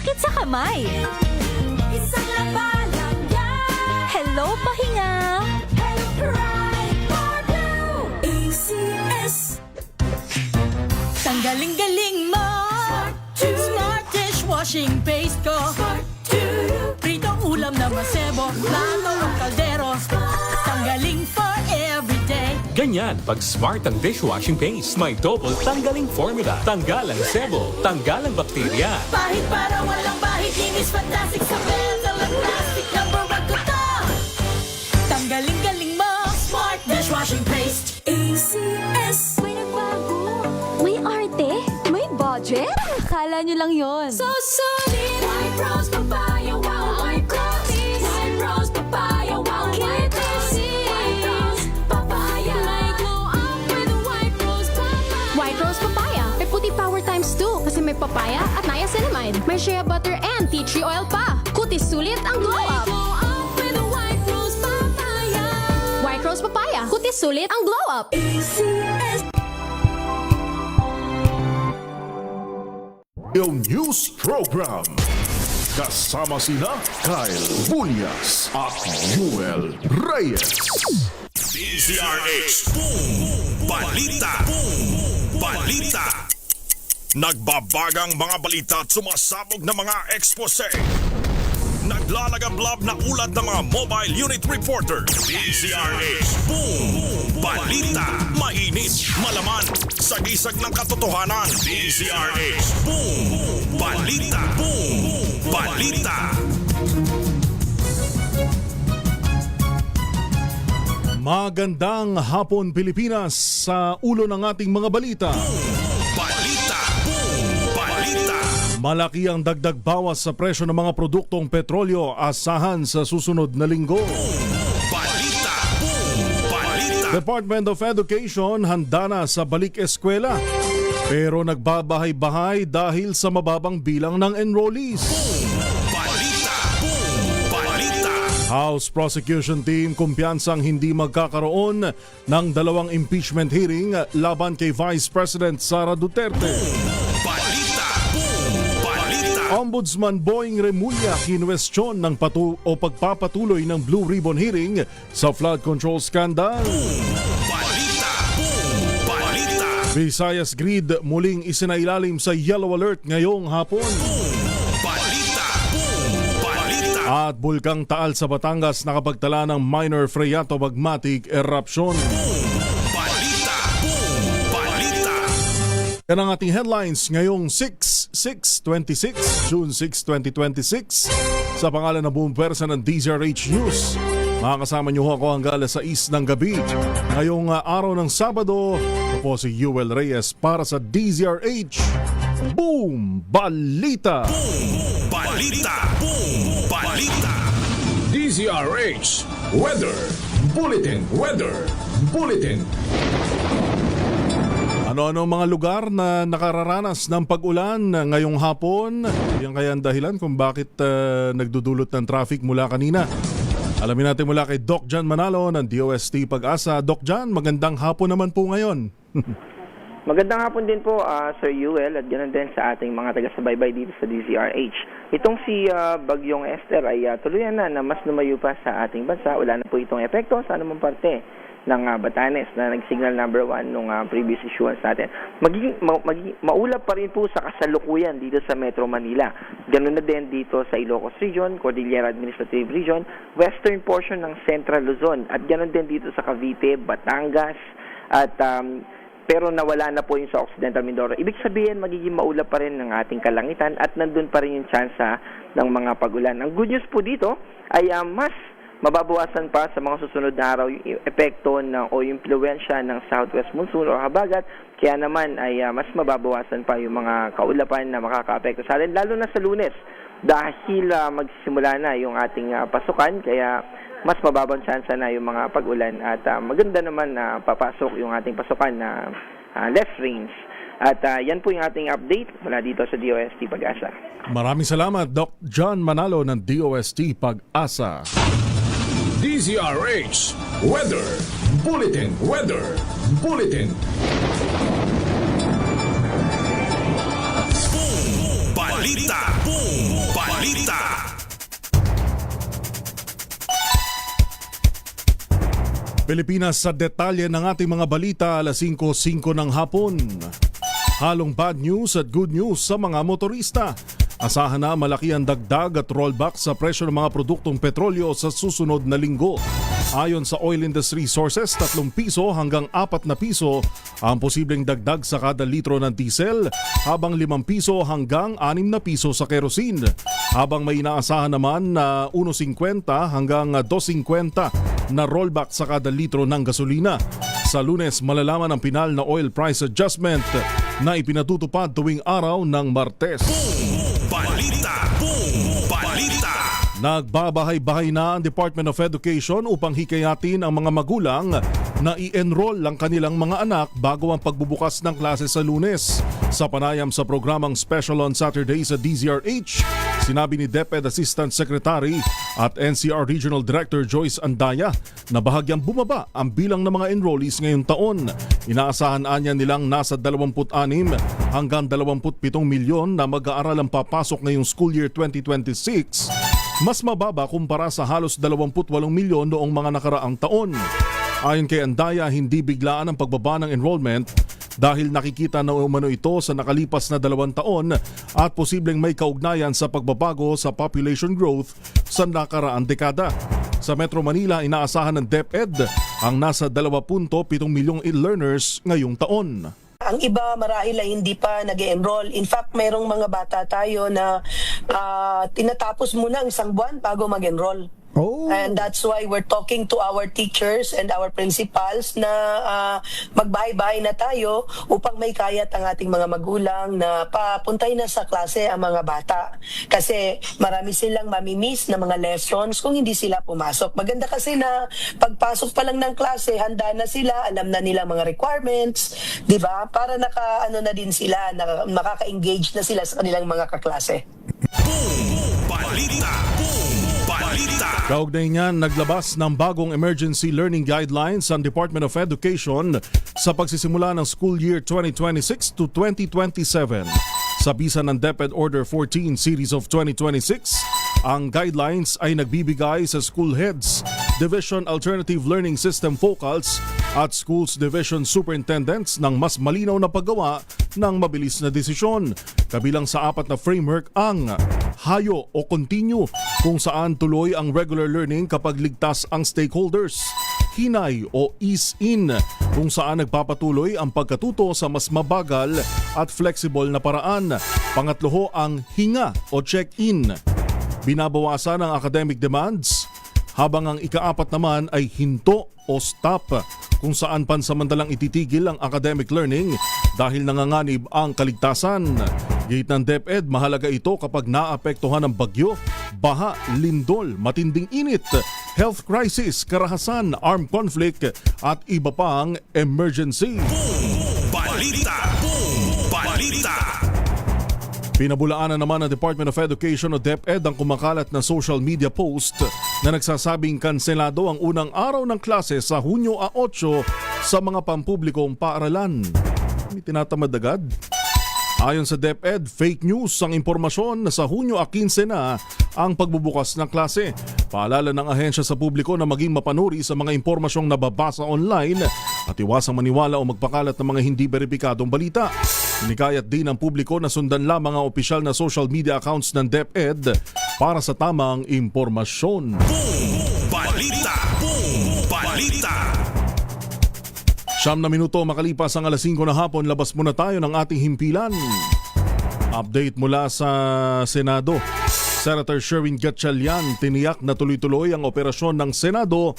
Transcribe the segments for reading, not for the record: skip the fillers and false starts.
sakit sa kamay. Isang labalang yan. Hello, pahinga. Hello, pride for blue. ACS. Tanggaling-galing mo. Smart dishwashing paste ko. Pritong ulam na masebo, plato o kaldero. Tanggaling for everyday. Ganyan pag smart ang dishwashing paste. May double tanggaling formula. Tanggal ang sebo, tanggal ang bakterya. Bahid para walang bahid, linis fantastic sa metal at plastic. Number 1 ko to. Tanggaling-galing mo. Smart dishwashing paste. ACS. May nagbago. May arte. May budget. Akala nyo lang yon. So solid. White rose papaya, wow, white rose. White rose papaya, wow, white rose. White rose papaya. May glow up with white rose papaya. White Rose Papaya. May puti power times 2 kasi may papaya at niacinamide. May shea butter and tea tree oil pa. Kutis sulit ang glow May up. glow up with white rose papaya. White Rose Papaya. Kutis sulit ang glow up. ACS. Yung news program. Kasama sina Kyle Bulyas at Joel Reyes. DZRH Boom Balita Balita. Nagbabagang mga balita at sumasabog na mga expose. Naglalagablab na ulat ng mga mobile unit reporter. DZRH Boom Balita. Mainit, malaman, sagisag ng katotohanan. DZRH Boom Balita. Boom Balita. Magandang hapon Pilipinas sa ulo ng ating mga balita. Balita. Boom Balita. Malaki ang dagdag bawas sa presyo ng mga produktong petrolyo asahan sa susunod na linggo. Balita. Boom Balita. Department of Education handa na sa balik eskwela pero nagbabahay-bahay dahil sa mababang bilang ng enrollees. Balita. Boom Balita. House Prosecution Team kumpiyansang hindi magkakaroon ng dalawang impeachment hearing laban kay Vice President Sara Duterte. Balita. Boom Balita. Ombudsman Boying Remulla kinwestiyon ng pagpapatuloy ng Blue Ribbon hearing sa flood control scandal. Balita. Boom Balita. Visayas Grid muling isinailalim sa yellow alert ngayong hapon. Balita. Boom Balita. At Bulkang Taal sa Batangas nakapagtala ng minor phreatomagmatic eruption. Balita. Boom Balita. Yan ang ating headlines ngayong 6/6/26, June 6, 2026. Sa pangalan ng buong pwersa ng DZRH News, makakasama niyo ako hanggang alas 6 ng gabi. Ngayong araw ng Sabado, ako po si Joel Reyes para sa DZRH Boom Balita. Balita. Boom Balita. DZRH Weather Bulletin. Ano-ano mga lugar na nakararanas ng pag-ulan ngayong hapon? Yan kaya ang dahilan kung bakit nagdudulot ng traffic mula kanina. Alamin natin mula kay Doc John Manalo ng DOST Pag-asa. Doc John, magandang hapon naman po ngayon. Magandang hapon din po, Sir Yuel, at ganoon din sa ating mga taga-subaybay dito sa DZRH. Itong si Bagyong Esther ay tuluyan na mas lumayo pa sa ating bansa. Wala na po itong epekto sa anumang parte ng Batanes na nag-signal number 1 nung previous issuance natin. Maulap pa rin po sa kasalukuyan dito sa Metro Manila. Ganoon na din dito sa Ilocos Region, Cordillera Administrative Region, western portion ng Central Luzon, at ganoon din dito sa Cavite, Batangas, at pero nawala na po yung sa Occidental Mindoro. Ibig sabihin, magiging maulap pa rin ng ating kalangitan at nandun pa rin yung tsansa ng mga pagulan. Ang good news po dito ay mas mababawasan pa sa mga susunod na araw yung epekto o yung impluensya ng southwest monsoon o habagat. Kaya naman ay mas mababawasan pa yung mga kaulapan na makaka-apekto sa atin, lalo na sa Lunes. Dahil magsisimula na yung ating pasukan, kaya mas mababang tsansa na yung mga pag-ulan at maganda naman na papasok yung ating pasukan na less rains. At yan po yung ating update mula dito sa DOST Pag-asa. Maraming salamat, Doc John Manalo ng DOST Pag-asa. DZRH Weather Bulletin. Balita. Boom balita. Pilipinas sa detalye ng ating mga balita, alas 5:05 ng hapon. Halong bad news at good news sa mga motorista. Asahan na malaki ang dagdag at rollback sa presyo ng mga produktong petrolyo sa susunod na linggo. Ayon sa oil industry sources, 3 piso hanggang 4 na piso ang posibleng dagdag sa kada litro ng diesel, habang 5 piso hanggang 6 na piso sa kerosene. Habang may inaasahan naman na 1.50 hanggang 2.50 na rollback sa kada litro ng gasolina. Sa Lunes, malalaman ang pinal na oil price adjustment na ipinatutupad tuwing araw ng Martes. Balita. Boom Balita. Nagbabahay-bahay na ang Department of Education upang hikayatin ang mga magulang na i-enroll ang kanilang mga anak bago ang pagbubukas ng klase sa Lunes. Sa panayam sa programang Special on Saturday sa DZRH, sinabi ni DepEd Assistant Secretary at NCR Regional Director Joyce Andaya na bahagyang bumaba ang bilang ng mga enrollees ngayong taon. Inaasahan anya nilang nasa 26 hanggang 27 milyon na mag-aaral ang papasok ngayong school year 2026. Mas mababa kumpara sa halos 28 milyon noong mga nakaraang taon. Ayon kay Andaya, hindi biglaan ang pagbaba ng enrollment dahil nakikita na umano ito sa nakalipas na 2 taon at posibleng may kaugnayan sa pagbabago sa population growth sa nakaraang dekada. Sa Metro Manila, inaasahan ng DepEd ang nasa 2.7 milyong e-learners ngayong taon. Ang iba marahil ay hindi pa nag-enroll. In fact, mayroong mga bata tayo na tinatapos muna ang 1 buwan bago mag-enroll. Oh. And that's why we're talking to our teachers and our principals na magbahay-bahay na tayo upang may kayat ang ating mga magulang na papuntay na sa klase ang mga bata. Kasi marami silang mamimiss na mga lessons kung hindi sila pumasok. Maganda kasi na pagpasok pa lang ng klase, handa na sila, alam na nila mga requirements, di ba? Para naka-ano na din sila, makaka-engage na sila sa kanilang mga kaklase. Boom Balita. Boom Balita. Kaugnay niyan, naglabas ng bagong emergency learning guidelines ang Department of Education sa pagsisimula ng school year 2026 to 2027. Sa bisa ng DepEd Order 14 Series of 2026, ang guidelines ay nagbibigay sa school heads, Division Alternative Learning System Focals at Schools Division Superintendents ng mas malinaw na paggawa ng mabilis na desisyon. Kabilang sa 4 na framework ang hayo o continue, kung saan tuloy ang regular learning kapag ligtas ang stakeholders. Hinay o ease-in, kung saan nagpapatuloy ang pagkatuto sa mas mabagal at flexible na paraan. Pangatlo ho ang hinga o check-in. Binabawasan ang academic demands, habang ang ika-4 naman ay hinto o stop, kung saan pansamantalang ititigil ang academic learning dahil nanganganib ang kaligtasan. Gate ng DepEd, mahalaga ito kapag naapektuhan ng bagyo, baha, lindol, matinding init, health crisis, karahasan, armed conflict at iba pang emergency. Boom Balita. Boom Balita. Pinabulaanan naman ng Department of Education o DepEd ang kumakalat na social media post na nagsasabing kanselado ang unang araw ng klase sa Hunyo 8 sa mga pampublikong paaralan. May tinatamad agad. Ayon sa DepEd, fake news ang impormasyon na sa Hunyo 15 na ang pagbubukas ng klase. Paalala ng ahensya sa publiko na maging mapanuri sa mga impormasyong nababasa online at iwasang maniwala o magpakalat ng mga hindi beripikadong balita. Hinikayat din ng publiko na sundan lamang ang opisyal na social media accounts ng DepEd para sa tamang impormasyon. Boom Balita. Boom Balita. 9 na minuto makalipas ang alas 5 na hapon, labas muna tayo ng ating himpilan. Update mula sa Senado. Senator Sherwin Gatchalian tiniyak na tuloy-tuloy ang operasyon ng Senado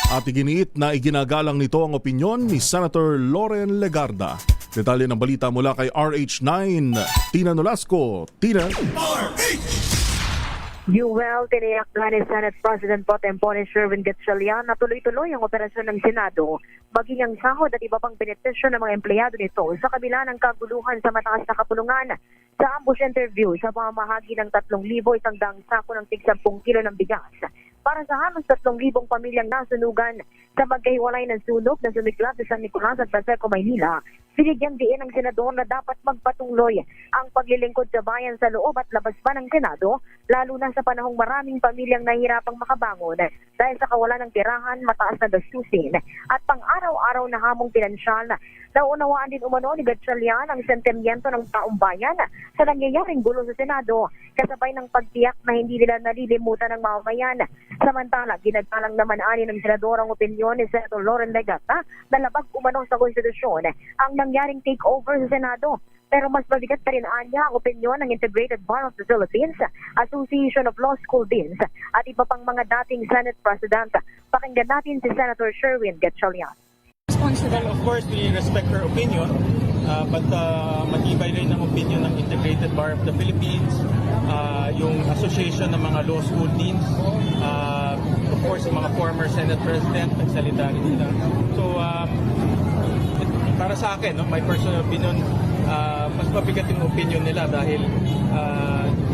at iginiit na iginagalang nito ang opinyon ni Senator Loren Legarda. Detalye ng balita mula kay RH9, Tina Nolasco. Tina. Yuel, tiniyak nga ni Senate President Pro Tempore Sherwin Gatchalian na tuloy-tuloy ang operasyon ng Senado, maging ang sahod at iba pang benepisyo ng mga empleyado nito sa kabila ng kaguluhan sa mataas na kapulungan. Sa ambush interview, sa pamamahagi ng 3,100 sako ng tig 10 kilo ng bigas para sa halos 3,000 pamilyang nasunugan sa magkahiwalay ng sunog na sumiklab sa San Nicolas at Paseco, Maynila. Binigyang diin ng senador na dapat magpatuloy ang paglilingkod sa bayan sa loob at labas pa ng Senado lalo na sa panahong maraming pamilyang nahihirapang makabangon dahil sa kawalan ng tirahan, mataas na gastusin at pang-araw-araw na hamong pinansyal. Naunawaan din umano ni Gatchalian ang sentimiento ng taong bayan sa nangyayaring gulo sa Senado, kasabay ng pagtiyak na hindi nila nalilimutan ng mamamayan. Samantala, ginagalang naman ani ng senador ang opinyon ni Senator Loren Legata na labag umano sa konstitusyon ang nangyaring takeover sa Senado. Pero mas mabigat pa rin anya ang opinyon ng Integrated Bar of the Philippines, Association of Law School Deans at iba pang mga dating Senate President. Pakinggan natin si Senator Sherwin Gatchalian. Well, of course, we respect her opinion, but matibay rin ang opinion ng Integrated Bar of the Philippines, yung Association ng mga Law School Deans, of course, yung mga former Senate President, nagsalita rin nila. So, para sa akin, no, my personal opinion, mas mabigat yung opinion nila dahil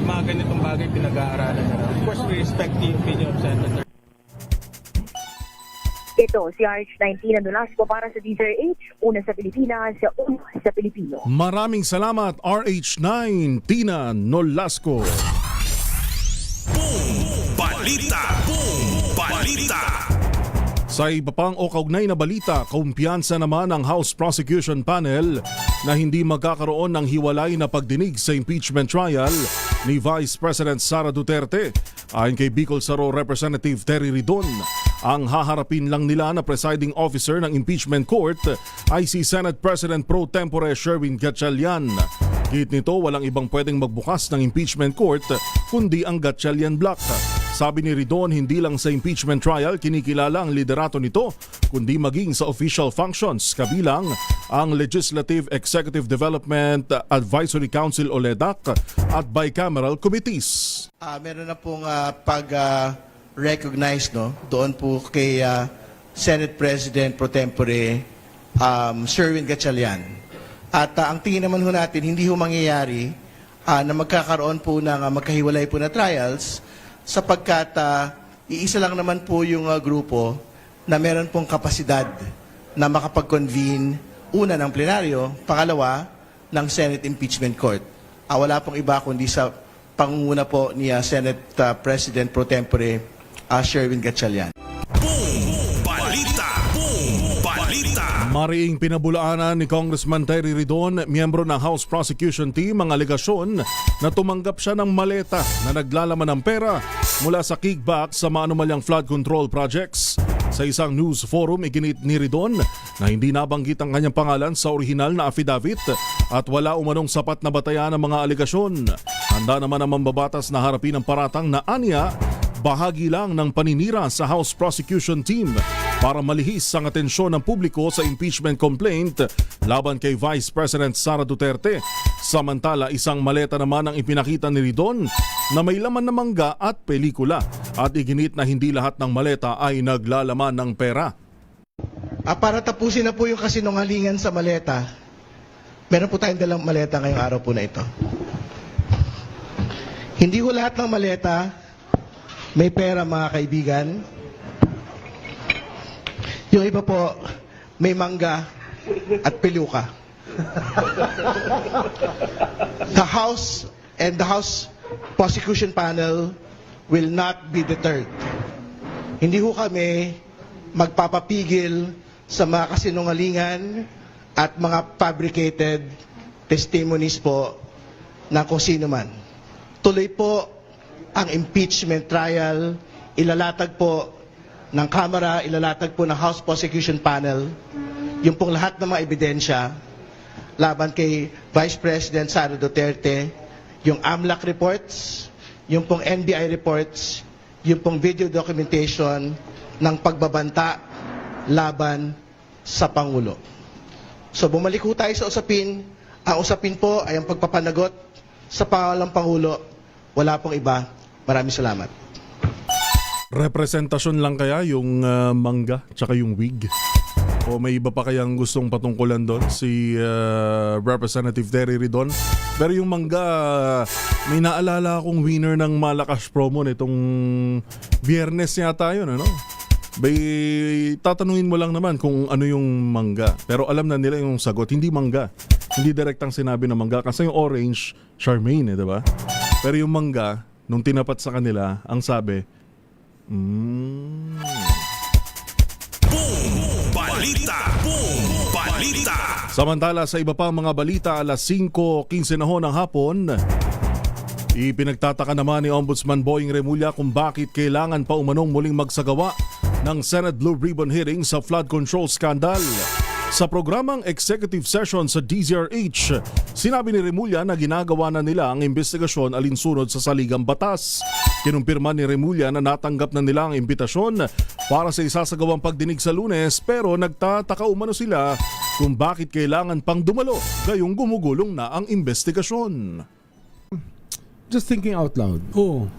mga ganitong bagay pinag-aaralan nila. Of course, we respect the opinion of Senator. Ito si RH19 na Nolasco para sa DZRH, una sa Pilipinas, una sa Pilipino. Maraming salamat RH9 Tina Nolasco. Boom Balita! Boom Balita! Sa iba pang o kaugnay na balita, kumpiyansa naman ang House Prosecution Panel na hindi magkakaroon ng hiwalay na pagdinig sa impeachment trial ni Vice President Sara Duterte. Ayon kay Bicol Saro Representative Terry Ridon, ang haharapin lang nila na presiding officer ng impeachment court ay si Senate President Pro Tempore Sherwin Gatchalian. Git nito, walang ibang pwedeng magbukas ng impeachment court kundi ang Gatchalian Block. Sabi ni Ridon, hindi lang sa impeachment trial kinikilala ang liderato nito, kundi maging sa official functions, kabilang ang Legislative Executive Development Advisory Council o LEDAC at bicameral committees. Meron na pong recognize doon po kay Senate President Pro Tempore Sherwin Gatchalian. At ang tingin naman ho natin, hindi ho mangyayari na magkakaroon po ng magkahiwalay po na trials sapagkat iisa lang naman po yung grupo na meron pong kapasidad na makapag-convene una ng plenaryo, pangalawa ng Senate Impeachment Court. Wala pong iba kundi sa pangunguna po ni Senate President Pro Tempore Sherwin Gatchalian. Boom Balita! Boom Balita! Mariing pinabulaanan ni Congressman Terry Ridon, miyembro ng House Prosecution Team, ang alegasyon na tumanggap siya ng maleta na naglalaman ng pera mula sa kickback sa maanumalyang flood control projects. Sa isang news forum, iginit ni Ridon na hindi nabanggit ang kanyang pangalan sa orihinal na affidavit at wala umanong sapat na batayan ng mga alegasyon. Handa naman ang mambabatas na harapin ang paratang na anya bahagi lang ng paninira sa House Prosecution Team para malihis ang atensyon ng publiko sa impeachment complaint laban kay Vice President Sara Duterte. Samantala, isang maleta naman ang ipinakita ni Ridon na may laman na mangga at pelikula at iginit na hindi lahat ng maleta ay naglalaman ng pera. Para tapusin na po yung kasinungalingan sa maleta, meron po tayong dalang maleta ngayong araw po na ito. Hindi ko lahat ng maleta may pera, mga kaibigan. Yung iba po, may mangga at peluka. The House and the House Prosecution Panel will not be deterred. Hindi ho kami magpapapigil sa mga kasinungalingan at mga fabricated testimonies po na kung sino man. Tuloy po ang impeachment trial, ilalatag po ng Kamara, ilalatag po ng House Prosecution Panel, yung pong lahat ng mga ebidensya laban kay Vice President Sara Duterte, yung AMLAC reports, yung pong NBI reports, yung pong video documentation ng pagbabanta laban sa Pangulo. So bumalik po tayo sa usapin. Ang usapin po ay ang pagpapanagot sa pangalang Pangulo. Wala pong iba. Maraming salamat. Representasyon lang kaya yung mangga tsaka yung wig? O may iba pa kayang gustong patungkulan doon si Representative Terry Ridon? Pero yung mangga, may naalala akong winner ng Malakas promo nitong Biyernes yata yun, ano? Tatanungin mo lang naman kung ano yung mangga. Pero alam na nila yung sagot, hindi mangga. Hindi direktang sinabi na mangga. Kasi yung orange, Charmaine, diba? Pero yung mangga, nung tinapat sa kanila, ang sabi, Balita! Boom! Balita! Samantala sa iba pang mga balita, alas 5:15 na ho ng hapon, ipinagtataka naman ni Ombudsman Boying Remulla kung bakit kailangan pa umanong muling magsagawa ng Senate Blue Ribbon hearing sa flood control scandal. Sa programang executive session sa DZRH, sinabi ni Remulla na ginagawa na nila ang investigasyon alinsunod sa saligang batas. Kinumpirma ni Remulla na natanggap na nila ang imbitasyon para sa isasagawang pagdinig sa Lunes, pero nagtataka umano sila kung bakit kailangan pang dumalo gayong gumugulong na ang investigasyon. Just thinking out loud. Oo.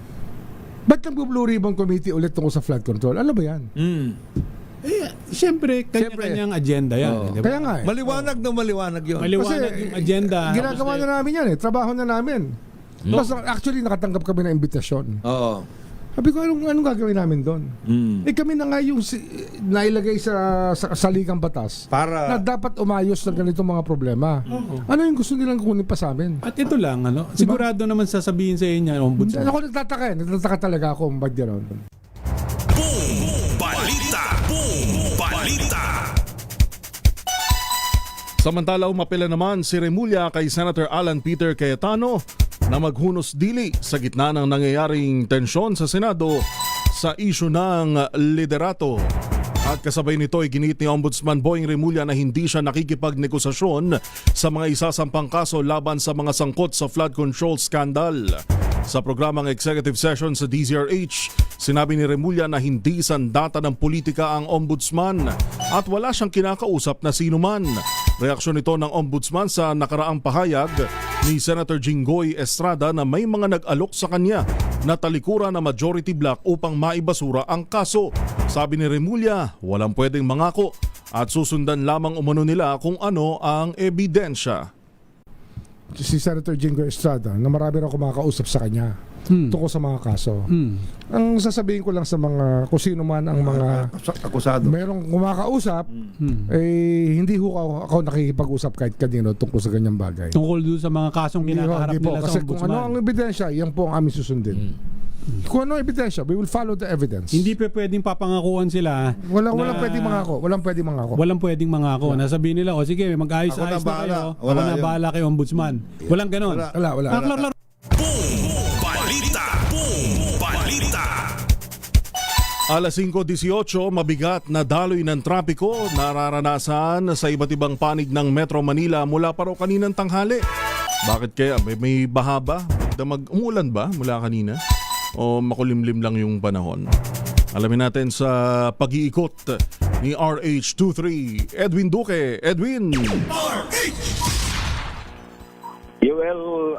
Ba't nag-Blue Ribbon Committee ulit tungkol sa flood control? Ano ba yan? Siyempre, kanya-kanyang agenda yan. Diba? Kaya nga eh. Maliwanag na maliwanag yun. Maliwanag yung agenda. Ginagawa na namin yan eh. Trabaho na namin. Plus, actually, nakatanggap kami ng imbitasyon. Oo. Sabi ko, anong gagawin namin doon? Kami na nga yung nailagay sa saligang batas para na dapat umayos ng ganitong mga problema. Ano yung gusto nilang kunin pa sa amin? At ito lang, sigurado naman sasabihin sa inyo, Ombudsman. Ako nagtataka talaga ako kung ba't gano'n. Boom! Balita! Boom! Balita! Samantala, umapela naman si Remulla kay Senator Alan Peter Cayetano na maghunos dili sa gitna ng nangyayaring tensyon sa Senado sa isyu ng liderato. At kasabay nito ay ginit ni Ombudsman Boying Remulla na hindi siya nakikipagnegosasyon sa mga isasampang kaso laban sa mga sangkot sa flood control scandal. Sa programang executive session sa DZRH, sinabi ni Remulla na hindi sandata ng politika ang ombudsman at wala siyang kinakausap na sinuman. Reaksyon nito ng ombudsman sa nakaraang pahayag ni Senator Jinggoy Estrada na may mga nag-alok sa kanya na talikuran na majority block upang maibasura ang kaso. Sabi ni Remulla, walang pwedeng mangako at susundan lamang umano nila kung ano ang ebidensya. Si Senator Jinggoy Estrada, na marami rin ako makakausap sa kanya tungkol sa mga kaso. Ang sasabihin ko lang sa mga kung sino man ang mga akusado, merong kumakausap, hindi ho ako nakikipag-usap kahit kanino tungkol sa ganyang bagay. Tungkol doon sa mga kasong kinakaharap nila sa kasi ombudsman. kung ano ang ebidensya, yan po ang aming susundin. Kung ano ang ebidensya, we will follow the evidence. Hindi pa pwedeng papangakuan sila. Walang pwedeng mangako. Walang pwedeng mangako. Nasabihin nila, sige, mag-ayos-ayos na kayo. Ako na bahala kay ombudsman. Walang ganon. Wala. Balita! Boom! Balita! Alas 5:18, mabigat na daloy ng trapiko nararanasan sa iba't ibang panig ng Metro Manila mula pa raw kaninang tanghali. Bakit kaya? May baha ba? Umulan ba mula kanina? O makulimlim lang yung panahon? Alamin natin sa pag-iikot ni RH23, Edwin Duque. Edwin! Well,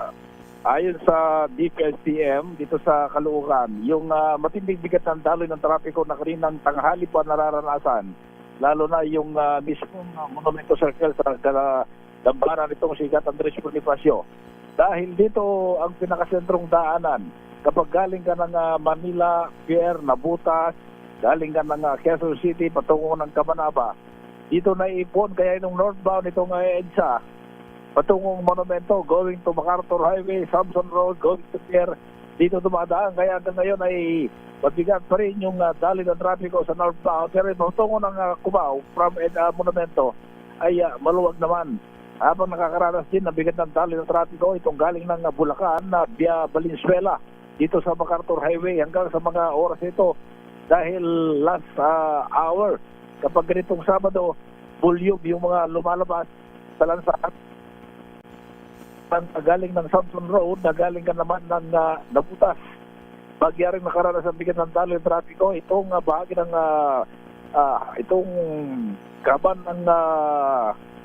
ayon sa DPSTM dito sa Caloocan, yung matinding bigat ng daloy ng trapiko na kaninang tanghali pa nararanasan, lalo na yung mismong Monumento Circle sa dambaran nitong si Andres Bonifacio. Dahil dito ang pinakasentrong daanan, kapag galing ka ng Manila, Pier, Nabutas, galing ka ng Quezon City patungo ng Cabanaba, dito naiipon kaya yung northbound itong EDSA patungong Monumento, going to MacArthur Highway, Samson Road, going to Pier, dito dumadaan. Kaya hanggang ngayon ay mabigat pa rin yung daloy ng trapiko sa northbound. Pero patungo ng Cubao from Monumento ay maluwag naman. Habang nakakaranas din ng bigat ng daloy ng trapiko, itong galing ng Bulacan na via Valenzuela, dito sa MacArthur Highway hanggang sa mga oras ito. Dahil last hour, kapag ganitong Sabado, bulyog yung mga lumalabas sa lansangan. Galing ng Samson Road, na galing ka naman ng Nabutas. Bagyaring nakaranas ang bigat ng daloy ng trapiko, itong bahagi ng itong kaban ng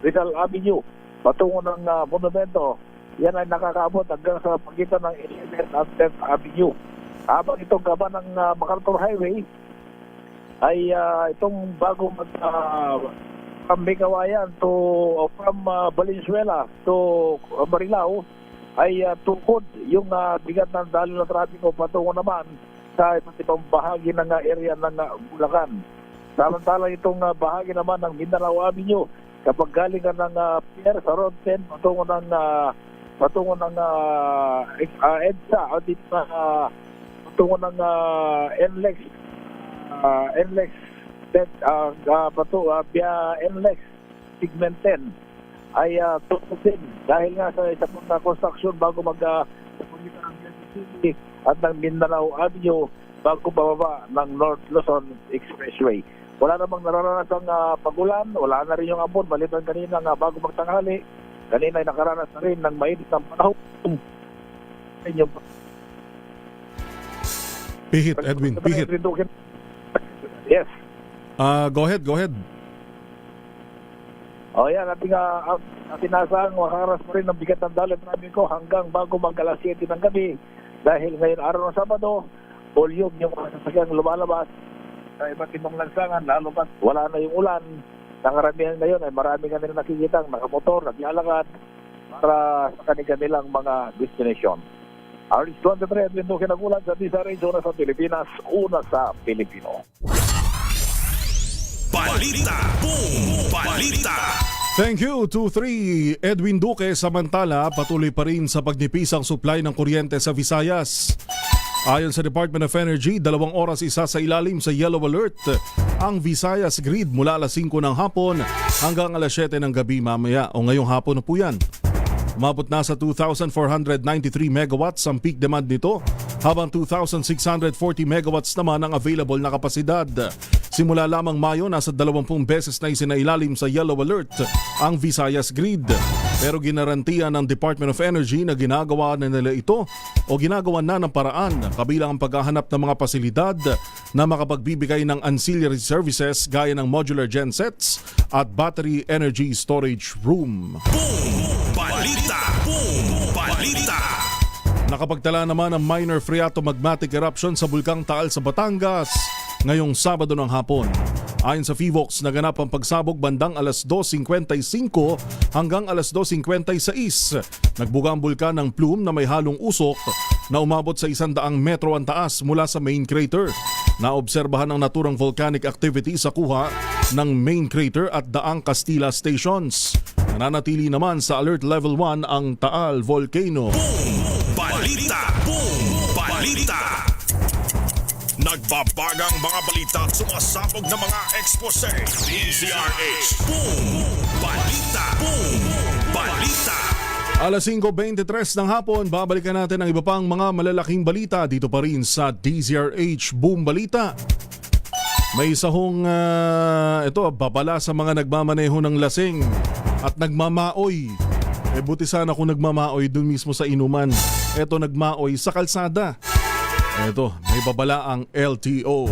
Rizal Avenue patungo ng Monumento, yan ay nakakaabot hanggang sa pagitan ng 11th at 10th Avenue. Habang itong kaban ng MacArthur Highway ay itong bago from Bigawayan from Valenzuela to Marilao ay tukod yung bigat ng daloy ng trapiko patungo naman sa iba't ibang bahagi ng area ng Bulacan. Samantala itong bahagi naman ng Mindanao Avenue, kapag galing ka ng Pier sa Road 10 patungo ng patungo ng EDSA o dito patungo ng NLEX via NLEX segment 10 ay tutusin dahil nga sa isa pong construction bago pagpunta ng Quezon City at ng Mindanao Avenue bago bababa ng North Luzon Expressway. Wala namang nararanasang pagulan, wala na rin yung ambon, maliban kanina nga bago magtanghali. Kanina ay nakaranas na rin ng mainit ng panahon. Pihit, Edwin, pihit. Yes. Go ahead. O yan, ating nasang makakaras pa rin ng bigat ng dalit namin ko hanggang bago mag-alas 7 ng gabi. Dahil ngayon araw ng Sabado, volume yung mga sasakyang lumalabas sa iba't ibang lansangan, lalo pat wala na yung ulan. Nakaramihan ngayon ay marami ka nila nakikita nakamotor, naglalakad para sa kanilang mga destination. RX23 at Lindo Kinagulan sa DZRH, una sa Pilipinas, una sa Pilipino. Balita. Boom! Balita. Thank you, 2-3. Edwin Duque. Samantala, patuloy pa rin sa pagnipis ang supply ng kuryente sa Visayas. Ayon sa Department of Energy, 2 oras isa sa ilalim sa yellow alert ang Visayas grid mula alas 5 ng hapon hanggang alas 7 ng gabi mamaya o ngayong hapon na po yan. Umabot na sa 2,493 megawatts ang peak demand nito, habang 2,640 megawatts naman ang available na kapasidad. Simula lamang Mayo, nasa 20 beses na isinailalim sa yellow alert ang Visayas grid. Pero ginarantiya ng Department of Energy na ginagawa na nila ito o ginagawa na ng paraan kabilang ang paghahanap ng mga pasilidad na makapagbibigay ng ancillary services gaya ng modular gensets at battery energy storage room. Balita. Boom! Balita. Nakapagtala naman ang minor phreatomagmatic eruption sa Bulkang Taal sa Batangas ngayong Sabado ng hapon. Ayon sa FIVOX, naganap ang pagsabog bandang alas 2:55 hanggang alas 2:56. Nagbuga ang bulkan ng plume na may halong usok na umabot sa 100 metro ang taas mula sa main crater. Naobserbahan ang naturang volcanic activity sa kuha ng main crater at Daang Castilla stations. Nananatili naman sa alert level 1 ang Taal Volcano. Balita. Boom! Balita. Nagbabagang mga balita at sumasabog na mga ekspose. DZRH. Boom! Balita. Boom! Balita. Alas 5:23 ng hapon, babalikan natin ang iba pang mga malalaking balita dito pa rin sa DZRH Boom Balita. May isa hong babala sa mga nagmamaneho ng lasing at nagmamaoy. Buti sana kung nagmamaoy dun mismo sa inuman. Ito nagmaoy sa kalsada. Ito, may babala ang LTO.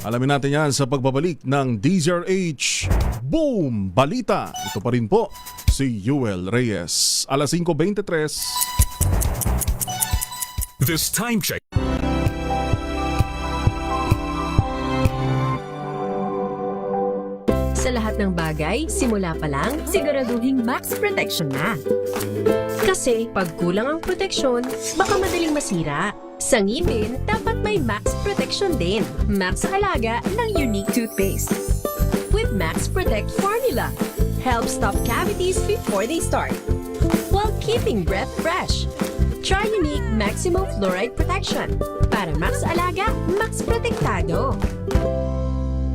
Alamin natin yan sa pagbabalik ng DZRH Boom Balita. Ito pa rin po si Yuel Reyes. Alas 5:23. This time check. Sa lahat ng bagay, simula pa lang, siguraduhing max protection na. Kasi pag kulang ang proteksyon, baka madaling masira. Sa ngipin, dapat may max protection din. Max Alaga ng Unique Toothpaste. With Max Protect Formula, help stop cavities before they start, while keeping breath fresh. Try Unique Maximum Fluoride Protection. Para Max Alaga, Max Protektado.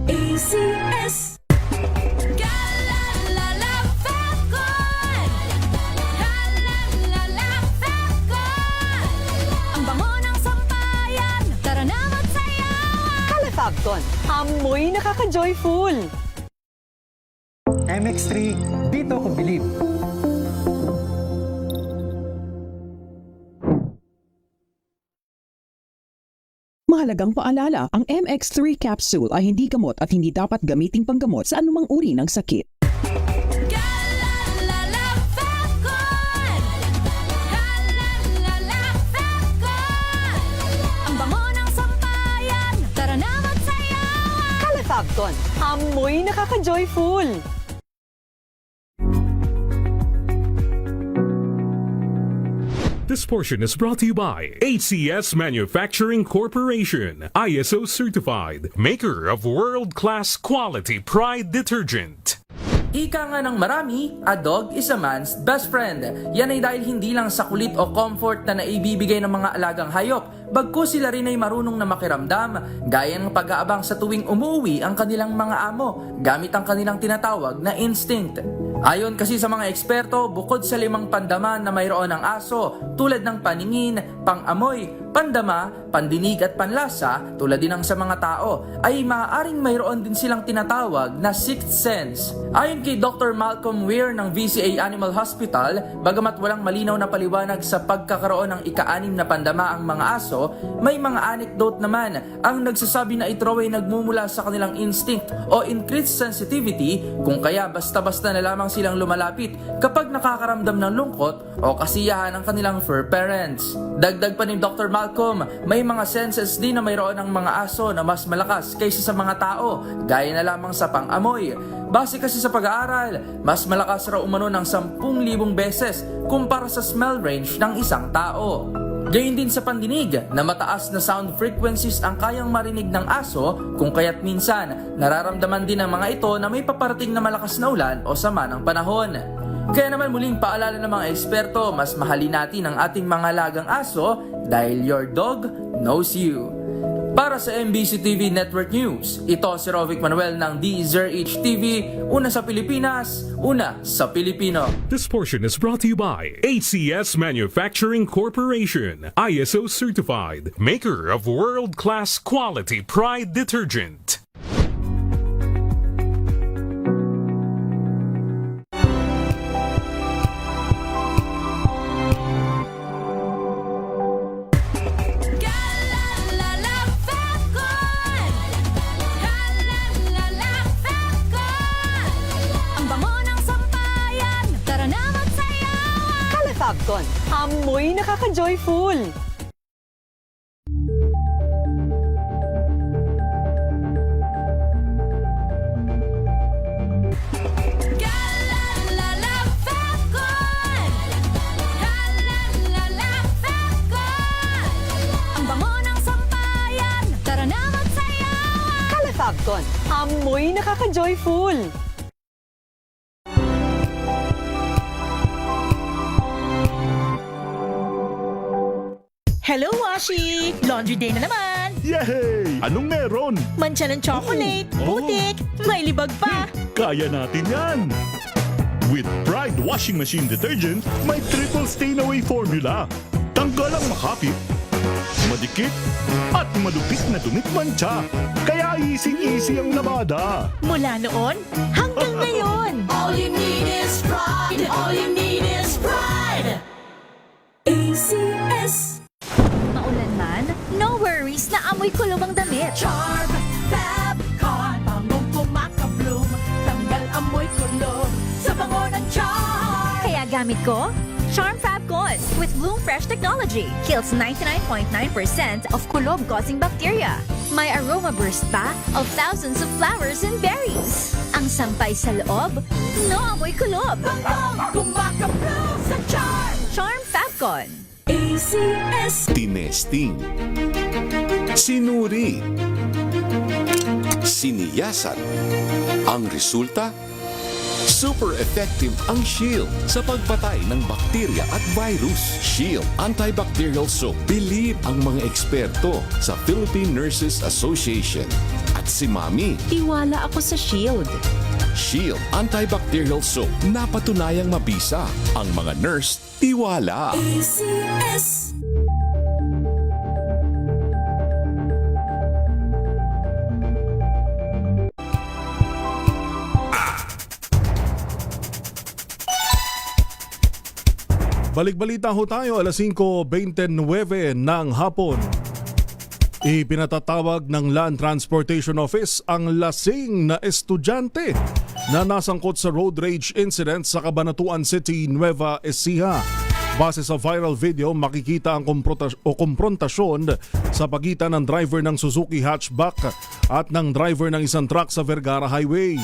ACS. Fabton, amoy nakaka-joyful. MX3, dito ko bilib. Mahalagang paalala, ang MX3 capsule ay hindi gamot at hindi dapat gamiting panggamot sa anumang uri ng sakit. Fabton, amoy nakaka-joyful. This portion is brought to you by HCS Manufacturing Corporation, ISO certified, maker of world-class quality Pride detergent. Ika nga ng marami, a dog is a man's best friend. Yan ay dahil hindi lang sa kulit o comfort na naibibigay ng mga alagang hayop, bagkus sila rin ay marunong na makiramdam, gaya ng pag-aabang sa tuwing umuwi ang kanilang mga amo, gamit ang kanilang tinatawag na instinct. Ayon kasi sa mga eksperto, bukod sa 5 pandaman na mayroon ng aso, tulad ng paningin, pang-amoy, pandama, pandinig at panlasa, tulad din ng sa mga tao, ay maaaring mayroon din silang tinatawag na sixth sense. Ayon kay Dr. Malcolm Weir ng VCA Animal Hospital, bagamat walang malinaw na paliwanag sa pagkakaroon ng ika-6 na pandama ang mga aso, may mga anecdote naman ang nagsasabi na ito ay nagmumula sa kanilang instinct o increased sensitivity, kung kaya basta-basta na lamang silang lumalapit kapag nakakaramdam ng lungkot o kasiyahan ng kanilang fur parents. Dagdag pa ni Dr. Malcolm, may mga senses din na mayroon ng mga aso na mas malakas kaysa sa mga tao, gaya na lamang sa pang-amoy. Base kasi sa pag-aaral, mas malakas raw umano ng 10,000 beses kumpara sa smell range ng isang tao. Gayun din sa pandinig na mataas na sound frequencies ang kayang marinig ng aso, kung kaya't minsan nararamdaman din ng mga ito na may paparating na malakas na ulan o sama ng panahon. Kaya naman muling paalala ng mga eksperto, mas mahalin natin ang ating mga alagang aso dahil your dog knows you. Para sa MBC TV Network News, ito si Rovic Manuel ng DZRH TV, una sa Pilipinas, una sa Pilipino. This portion is brought to you by ACS Manufacturing Corporation, ISO certified, maker of world-class quality Pride detergent. Fabcon, amoy nakaka-joyful! Ang bango ng sampayan, tara na magsayawan! Kala Fabcon, amoy nakaka-joyful! Hello, Washi! Laundry day na naman! Yay! Anong meron? Mancha ng chocolate, putik, may libag pa! Kaya natin yan! With Pride Washing Machine Detergent, may triple stain-away formula. Tanggal ang makapit, madikit, at malupit na dumit mancha. Kaya easy-easy ang labada. Mula noon hanggang ngayon! All you need is pride! All you need is pride! ACS. Maulan man, no worries na amoy kulog ang damit. Charm Fabcon, bangong kumaka-bloom, tanggal amoy kulog sa bango ng charm. Kaya gamit ko, Charm Fabcon with Bloom Fresh technology. Kills 99.9% of kulog-causing bacteria. May aroma burst pa of thousands of flowers and berries. Ang sampay sa loob, no amoy kulog. Bangong kumaka-bloom sa charm. Charm Fabcon. ACS. Tinesting, sinuri, siniyasan. Ang resulta, super effective ang Shield sa pagpatay ng bakterya at virus. Shield Antibacterial Soap. Believe ang mga eksperto sa Philippine Nurses Association. At si Mami, Tiwala ako sa Shield. Shield Antibacterial Soap. Napatunayang mabisa. Ang mga nurse, tiwala. ACS. Balik-balita ho tayo, alas 5:29 ng hapon. Ipinatatawag ng Land Transportation Office ang lasing na estudyante na nasangkot sa road rage incident sa Cabanatuan City, Nueva Ecija. Base sa viral video, makikita ang komprontasyon sa pagitan ng driver ng Suzuki hatchback at ng driver ng isang truck sa Vergara Highway.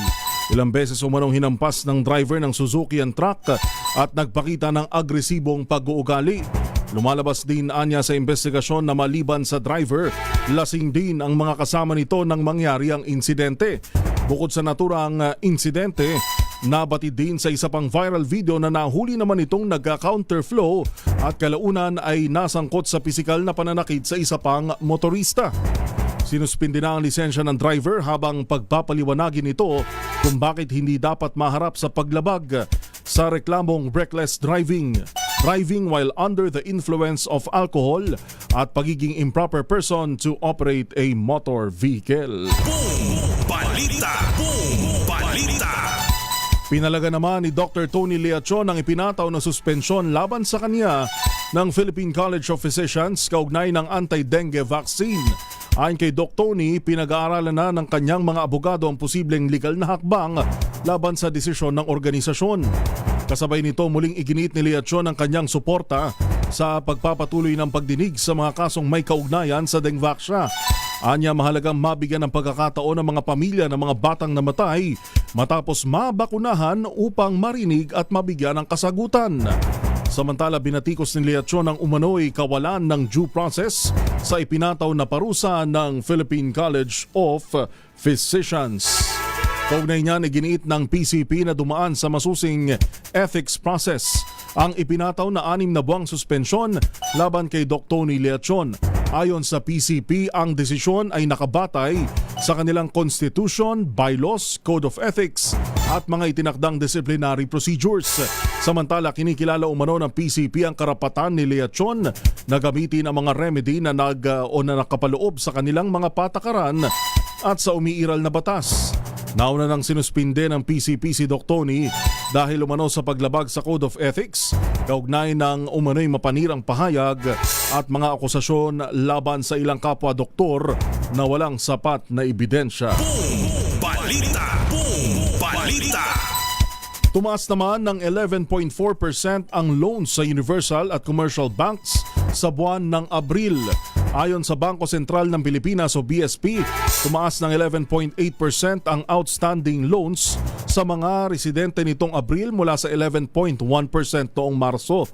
Ilang beses umanong hinampas ng driver ng Suzuki ang truck at nagpakita ng agresibong pag-uugali. Lumalabas din anya sa investigasyon na maliban sa driver, lasing din ang mga kasama nito nang mangyari ang insidente. Bukod sa naturang insidente, Nabatid din sa isa pang viral video na nahuli naman itong nagka-counterflow at kalaunan ay nasangkot sa pisikal na pananakit sa isa pang motorista. Sinuspindi na ang lisensya ng driver habang pagpapaliwanagin ito kung bakit hindi dapat maharap sa paglabag sa reklamong reckless driving, driving while under the influence of alcohol at pagiging improper person to operate a motor vehicle. Balita! Boom! Balita! Pinalaga naman ni Dr. Tony Leachon ang ipinataw na suspensyon laban sa kanya ng Philippine College of Physicians kaugnay ng anti-dengue vaccine. Ayon kay Doc Tony, pinag-aaralan na ng kanyang mga abogado ang posibleng legal na hakbang laban sa desisyon ng organisasyon. Kasabay nito, muling iginiit ni Leachon ang kanyang suporta sa pagpapatuloy ng pagdinig sa mga kasong may kaugnayan sa Dengvaxia. Anya, mahalagang mabigyan ng pagkakataon ng mga pamilya ng mga batang namatay matapos mabakunahan upang marinig at mabigyan ng kasagutan. Samantala, binatikos ni Leachon ang umano'y kawalan ng due process sa ipinataw na parusa ng Philippine College of Physicians. Kaugnay niyan, iginiit ng PCP na dumaan sa masusing ethics process ang ipinataw na 6 na buwang suspensyon laban kay Doc Tony Leachon. Ayon sa PCP, ang desisyon ay nakabatay sa kanilang constitution, bylaws, code of ethics at mga itinakdang disciplinary procedures. Samantala, kinikilala umano ng PCP ang karapatan ni Leachon na gamitin ang mga remedy na nakapaloob sa kanilang mga patakaran at sa umiiral na batas. Nauna nang sinuspinde ng PCP si Doc Tony dahil umano sa paglabag sa Code of Ethics, kaugnay ng umano'y mapanirang pahayag at mga akusasyon laban sa ilang kapwa-doktor na walang sapat na ebidensya. Boom! Balita! Boom! Balita! Tumaas naman ng 11.4% ang loans sa universal at commercial banks sa buwan ng Abril. Ayon sa Bangko Sentral ng Pilipinas o BSP, tumaas ng 11.8% ang outstanding loans sa mga residente nitong Abril mula sa 11.1% noong Marso.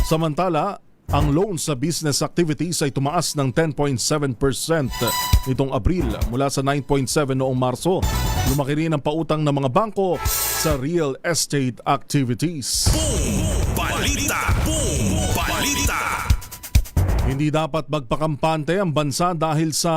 Samantala, ang loans sa business activities ay tumaas ng 10.7% nitong Abril mula sa 9.7% noong Marso. Lumaki rin ang pautang ng mga bangko sa real estate activities. Boom! Balita! Boom! Balita! Hindi dapat magpakampante ang bansa dahil sa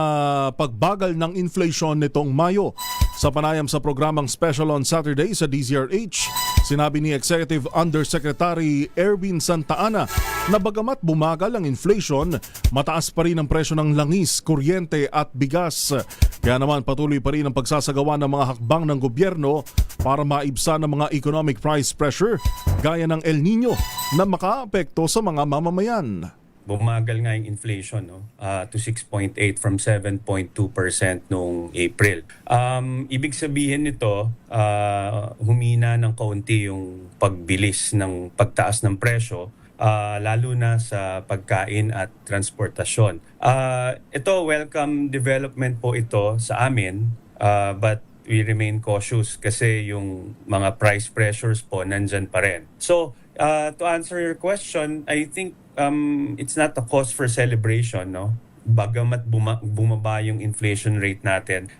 pagbagal ng inflation nitong Mayo. Sa panayam sa programang Special on Saturday sa DZRH, sinabi ni Executive Undersecretary Erwin Santa Ana na bagamat bumagal ang inflation, mataas pa rin ang presyo ng langis, kuryente at bigas. Kaya naman patuloy pa rin ang pagsasagawa ng mga hakbang ng gobyerno para maibsan ang mga economic price pressure gaya ng El Nino na makaapekto sa mga mamamayan. Bumagal nga yung inflation to 6.8 from 7.2% noong April. Ibig sabihin nito, humina ng kaunti yung pagbilis ng pagtaas ng presyo, lalo na sa pagkain at transportasyon. Ito, welcome development po ito sa amin, but we remain cautious kasi yung mga price pressures po nandyan pa rin. So, to answer your question, I think it's not a cause for celebration, no? Bagamat bumaba yung inflation rate natin,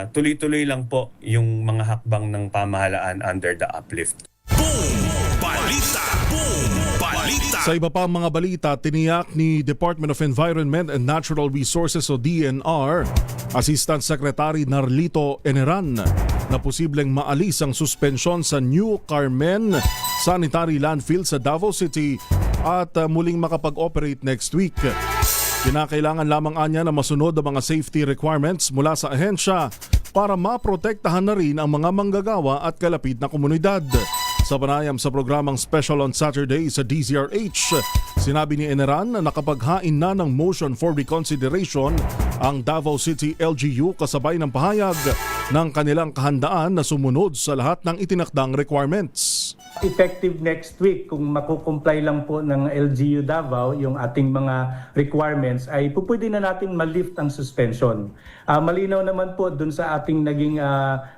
tuloy-tuloy lang po yung mga hakbang ng pamahalaan under the uplift. Boom! Balita! Boom! Balita! Sa iba pa mga balita, tiniyak ni Department of Environment and Natural Resources o DNR, Assistant Secretary Narlito Eneran, na posibleng maalis ang suspensyon sa New Carmen Sanitary Landfill sa Davao City at muling makapag-operate next week. Kinakailangan lamang anya na masunod ang mga safety requirements mula sa ahensya para maprotektahan na rin ang mga manggagawa at kalapit na komunidad. Sa panayam sa programang Special on Saturday sa DZRH, sinabi ni Eneran na nakapaghain na ng motion for reconsideration ang Davao City LGU kasabay ng pahayag ng kanilang kahandaan na sumunod sa lahat ng itinakdang requirements. Effective next week, kung makukomply lang po ng LGU Davao yung ating mga requirements, ay pwede na natin ma-lift ang suspension. Malinaw naman po dun sa ating naging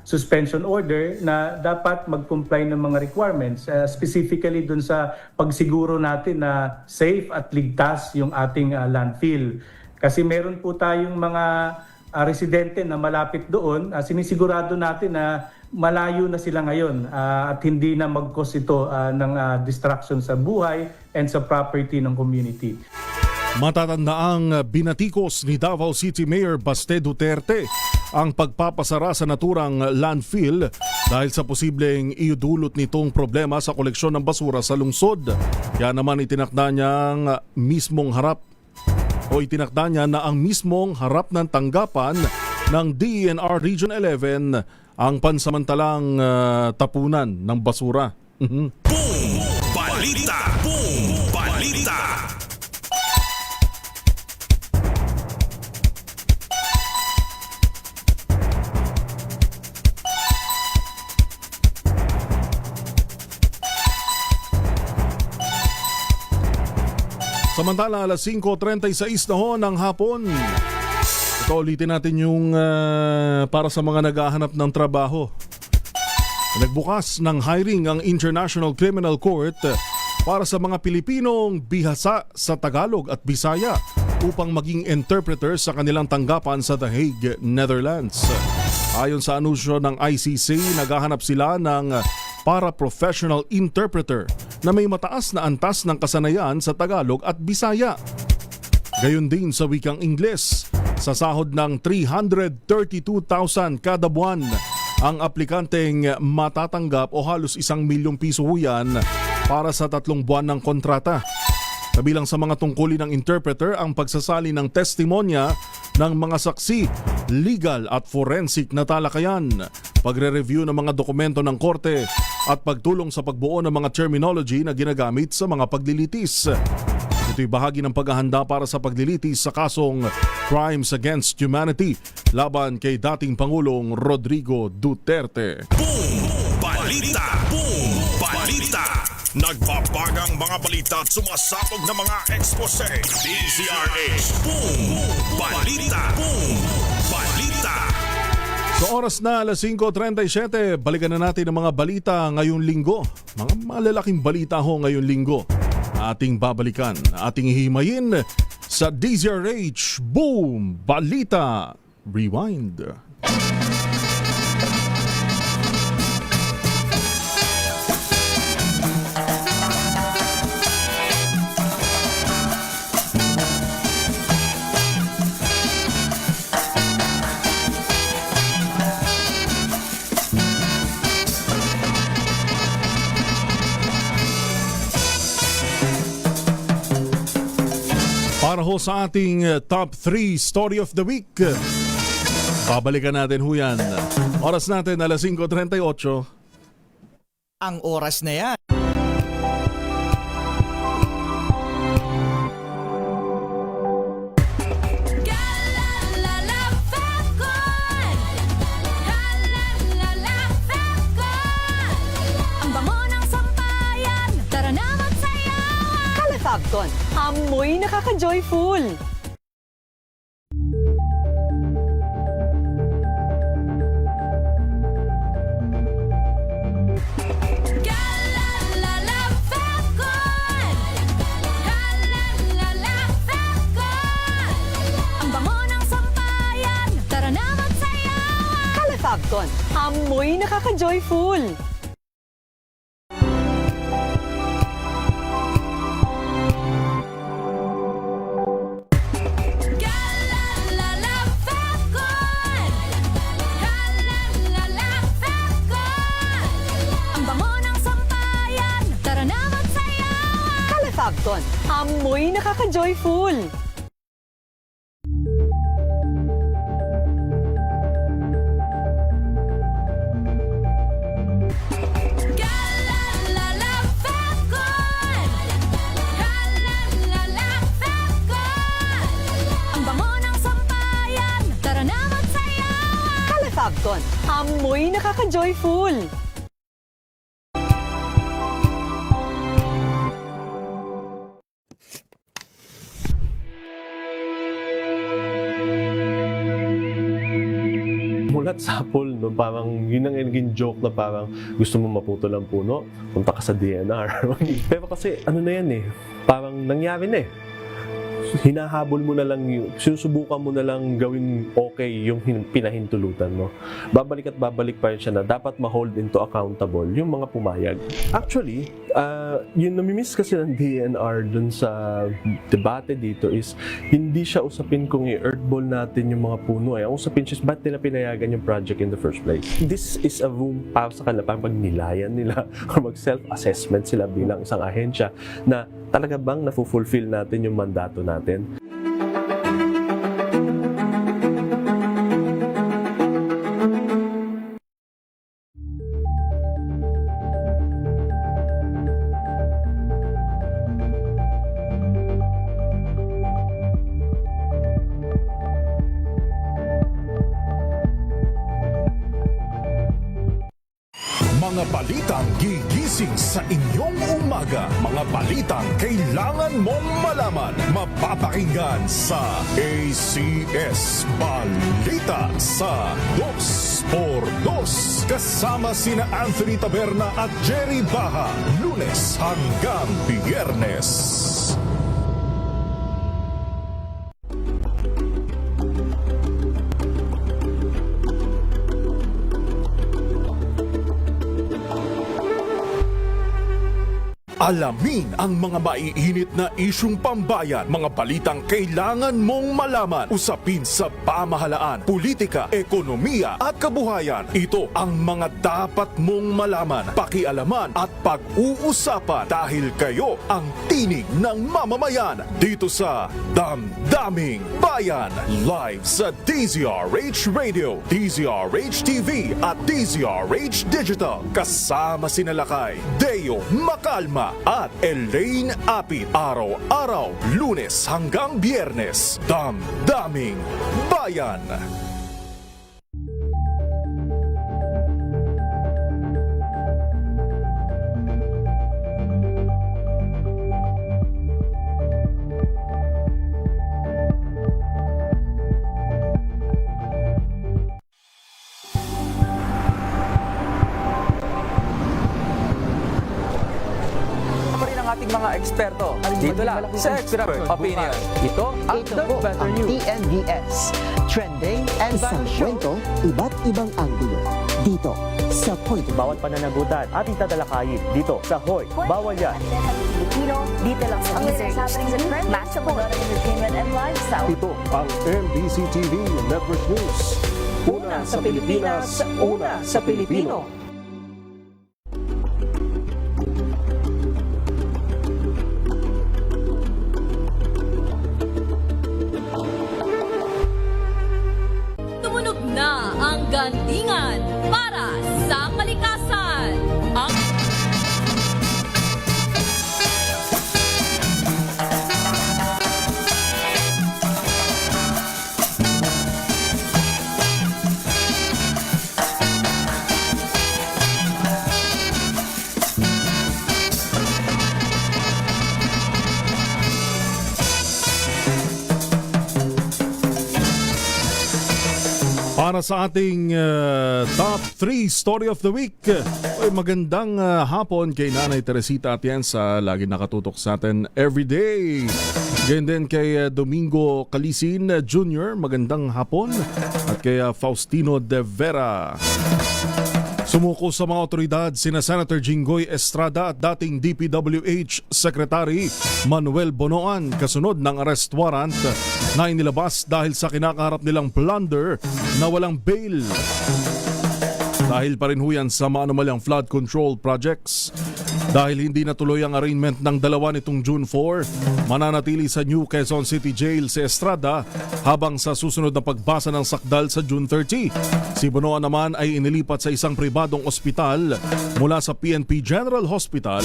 suspension order na dapat mag-comply ng mga requirements, specifically dun sa pagsiguro natin na safe at ligtas yung ating landfill. Kasi meron po tayong mga residente na malapit doon, sinisigurado natin na malayo na sila ngayon at hindi na mag-cause ito ng distraction sa buhay and sa property ng community. Matatandaang binatikos ni Davao City Mayor Baste Duterte ang pagpapasara sa naturang landfill dahil sa posibleng iudulot nitong problema sa koleksyon ng basura sa lungsod. Kaya naman itinakda niya na ang mismong harap ng tanggapan ng DENR Region 11 ang pansamantalang tapunan ng basura. Boom! Balita! Boom! Balita! Samantala, alas 5:36 na ho ng hapon. Ito, ulitin natin yung para sa mga naghahanap ng trabaho. Nagbukas ng hiring ang International Criminal Court para sa mga Pilipinong bihasa sa Tagalog at Bisaya upang maging interpreter sa kanilang tanggapan sa The Hague, Netherlands. Ayon sa anunsyo ng ICC, naghahanap sila ng para-professional interpreter na may mataas na antas ng kasanayan sa Tagalog at Bisaya. Gayon din sa wikang Ingles, sa sahod ng 332,000 kada buwan ang aplikanteng matatanggap o halos 1 milyong piso yan para sa 3 buwan ng kontrata. Kabilang sa mga tungkulin ng interpreter ang pagsasali ng testimonya ng mga saksi, legal at forensic na talakayan, pagre-review ng mga dokumento ng korte at pagtulong sa pagbuo ng mga terminology na ginagamit sa mga paglilitis. Ito'y bahagi ng paghahanda para sa paglilitis sa kasong Crimes Against Humanity laban kay dating Pangulong Rodrigo Duterte. Boom! Balita! Boom! Balita! Nagbabagang mga balita at sumasabog na mga ekspose. DZRH. Boom! Balita! Boom! Balita! Sa oras na alas 5:37, balikan na natin ang mga balita ngayong linggo. Mga malalaking balita ho ngayong linggo. Ating babalikan, ating hihimayin sa DZRH Boom! Balita! Rewind. Para ho sa ating top 3 story of the week, babalikan natin ho yan. Oras natin alas 5:38. Ang oras na yan. Ang bango ng sampayan, tara na magsayawan. Calefabcon, amoy nakaka-joyful. Ang bango ng sampayan, tara na magsayawan. Calefabcon, amoy nakaka-joyful. Ang bango ng sampayan, tara na magsayawan. Calefabcon, amoy nakaka-joyful. Ang bango ng sampayan, tara na magsayawan. Calefabcon, amoy nakaka-joyful. Mulat sapol, no? Parang yun ang naging joke na parang gusto mo maputol ang puno, punta ka sa DNR. Pero kasi ano na yan eh, parang nangyari na eh. So hinahabol mo na lang sinusubukan mo na lang gawing okay yung pinahintulutan mo. Babalik at babalik pa rin siya na dapat ma-hold into accountable yung mga pumayag. Actually, yung namimiss kasi ng DNR dun sa debate dito is hindi siya usapin kung i-earthball natin yung mga puno. Ang usapin siya is ba't nila pinayagan yung project in the first place. This is a room para sa kanila, parang pagnilayan nila or mag-self-assessment sila bilang isang ahensya na talaga bang na-fulfill natin yung mandato natin. Mga balitang gigising sa inyong umaga. Mga balitang kailangan mong malaman. Mapapakinggan sa ACS Balita sa 2x2. Kasama sina Anthony Taberna at Jerry Baha. Lunes hanggang Biyernes. Alamin ang mga maiinit na isyung pambayan, mga balitang kailangan mong malaman, usapin sa pamahalaan, politika, ekonomiya at kabuhayan. Ito ang mga dapat mong malaman, pakialaman at pag-uusapan dahil kayo ang tinig ng mamamayan dito sa Damdaming Bayan. Live sa DZRH Radio, DZRH TV at DZRH Digital. Kasama sina Lakay, Deo Macalma at Elaine Apit. Araw-araw, Lunes hanggang Biyernes. Damdaming Bayan. Ating mga eksperto dito lang sa Expert Opinion. Ito ang The Better News. TNVS, trending and Isang kwento, iba't ibang anggulo. Dito sa Point. Bawat pananagutan ating tatalakayin dito sa Hoy. Bawal yan. Filipino, dito lang sa DZRH. Matchable entertainment and lifestyle. Ito ang MBC TV Network News. Una sa Pilipinas, una sa Pilipino. Tumunog na ang gantingan para sa kalikasan. Ang Para sa ating top 3 story of the week, ay magandang hapon kay Nanay Teresita Atienza, lagi nakatutok sa atin everyday. Ganyan din kay Domingo Calisin Jr., magandang hapon. At kay Faustino De Vera. Sumuko sa mga otoridad sina Senator Jinggoy Estrada at dating DPWH Secretary Manuel Bonoan kasunod ng arrest warrant na inilabas dahil sa kinakaharap nilang plunder na walang bail. Dahil pa rin huyan sa maanumalyang flood control projects. Dahil hindi natuloy ang arraignment ng dalawa nitong June 4, mananatili sa New Quezon City Jail si Estrada habang sa susunod na pagbasa ng sakdal sa June 30. Si Bonoan naman ay inilipat sa isang pribadong ospital mula sa PNP General Hospital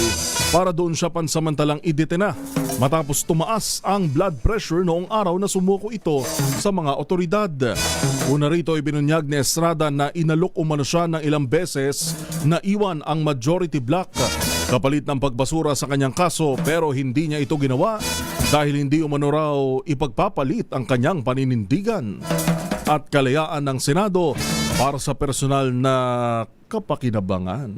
para doon siya pansamantalang idetena matapos tumaas ang blood pressure noong araw na sumuko ito sa mga otoridad. Una rito ay binunyag ni Estrada na inalok umano siya ng ilang beses na iwan ang majority block kapalit ng pagbasura sa kanyang kaso, pero hindi niya ito ginawa dahil hindi umano raw ipagpapalit ang kanyang paninindigan at kalayaan ng Senado para sa personal na kapakinabangan.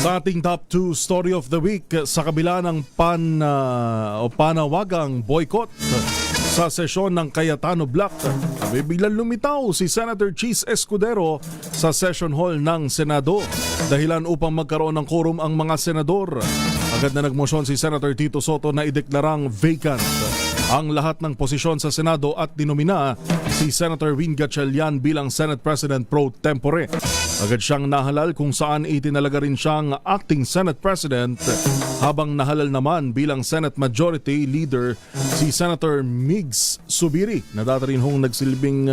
Sa ating top 2 story of the week, sa kabila ng panawagang boycott sa sesyon ng Cayetano Block, biglang lumitaw si Senator Chis Escudero sa session hall ng Senado. Dahilan upang magkaroon ng quorum ang mga senador. Agad na nagmosyon si Senator Tito Soto na ideklarang vacant ang lahat ng posisyon sa Senado at dinomina si Senator Win Gatchalian bilang Senate President pro tempore. Agad siyang nahalal kung saan itinalaga rin siyang acting Senate President, habang nahalal naman bilang Senate Majority Leader si Senator Migs Subiri na dati rin hong nagsilbing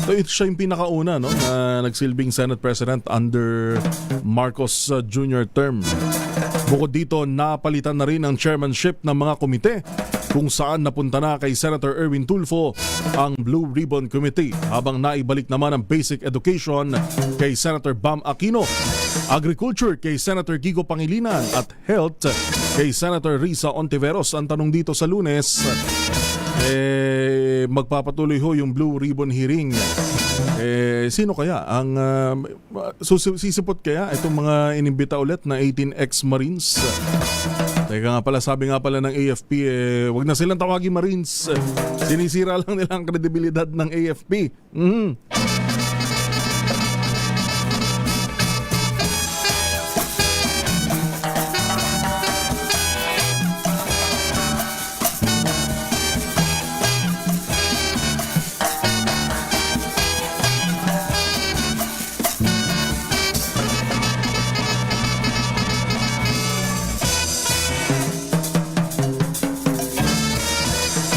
ito siya yung pinakauna na nagsilbing Senate President under Marcos Jr. term. Bukod dito, napalitan na rin ang chairmanship ng mga komite kung saan napunta na kay Senator Erwin Tulfo ang Blue Ribbon Committee, habang naibalik naman ang Basic Education kay Senator Bam Aquino, Agriculture kay Senator Gigo Pangilinan at Health kay Senator Risa Ontiveros. Ang tanong dito sa Lunes, magpapatuloy ho yung Blue Ribbon hearing. Sino kaya ang sisipot kaya itong mga inimbita ulit na 18 ex-Marines? Teka nga pala, sabi nga pala ng AFP, wag na silang tawagin Marines. Sinisira lang nila ang kredibilidad ng AFP.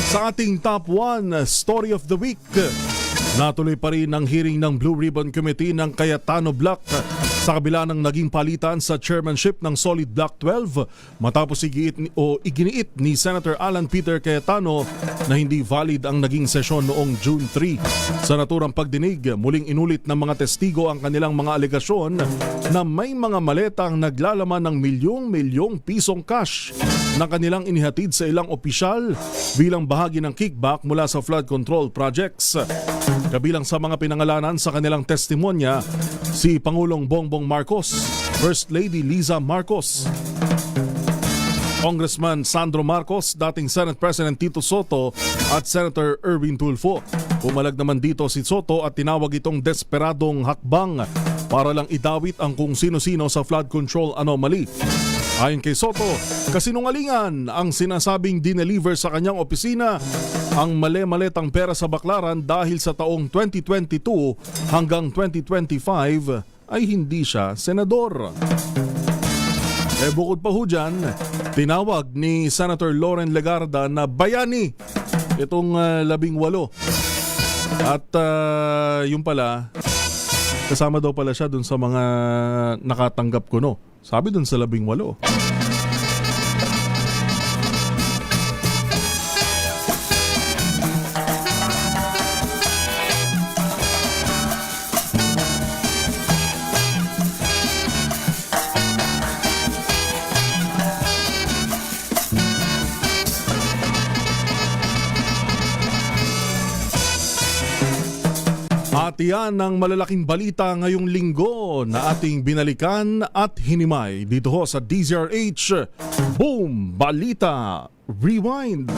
Sa ating top 1 story of the week, natuloy pa rin ang hearing ng Blue Ribbon Committee ng Cayetano Block sa kabila ng naging palitan sa chairmanship ng Solid Block 12 matapos iginiit ni Senator Alan Peter Cayetano na hindi valid ang naging sesyon noong June 3. Sa naturang pagdinig, muling inulit ng mga testigo ang kanilang mga alegasyon na may mga maletang naglalaman ng milyong-milyong pisong cash na kanilang inihatid sa ilang opisyal bilang bahagi ng kickback mula sa flood control projects. Kabilang sa mga pinangalanan sa kanilang testimonya, si Pangulong Bongbong Marcos, First Lady Liza Marcos, Congressman Sandro Marcos, dating Senate President Tito Soto at Senator Erwin Tulfo. Pumalag naman dito si Soto at tinawag itong desperadong hakbang para lang idawit ang kung sino-sino sa flood control anomaly. Ayon kay Soto, kasinungalingan ang sinasabing dineliver sa kanyang opisina ang male-maletang pera sa Baclaran dahil sa taong 2022 hanggang 2025 ay hindi siya senador. Bukod pa ho dyan, tinawag ni Senator Loren Legarda na bayani itong 18. At yung pala, kasama daw pala siya dun sa mga nakatanggap ko, no? Sabi dun sa 18. At yan ang malalaking balita ngayong linggo na ating binalikan at hinimay dito ho sa DZRH Boom Balita Rewind.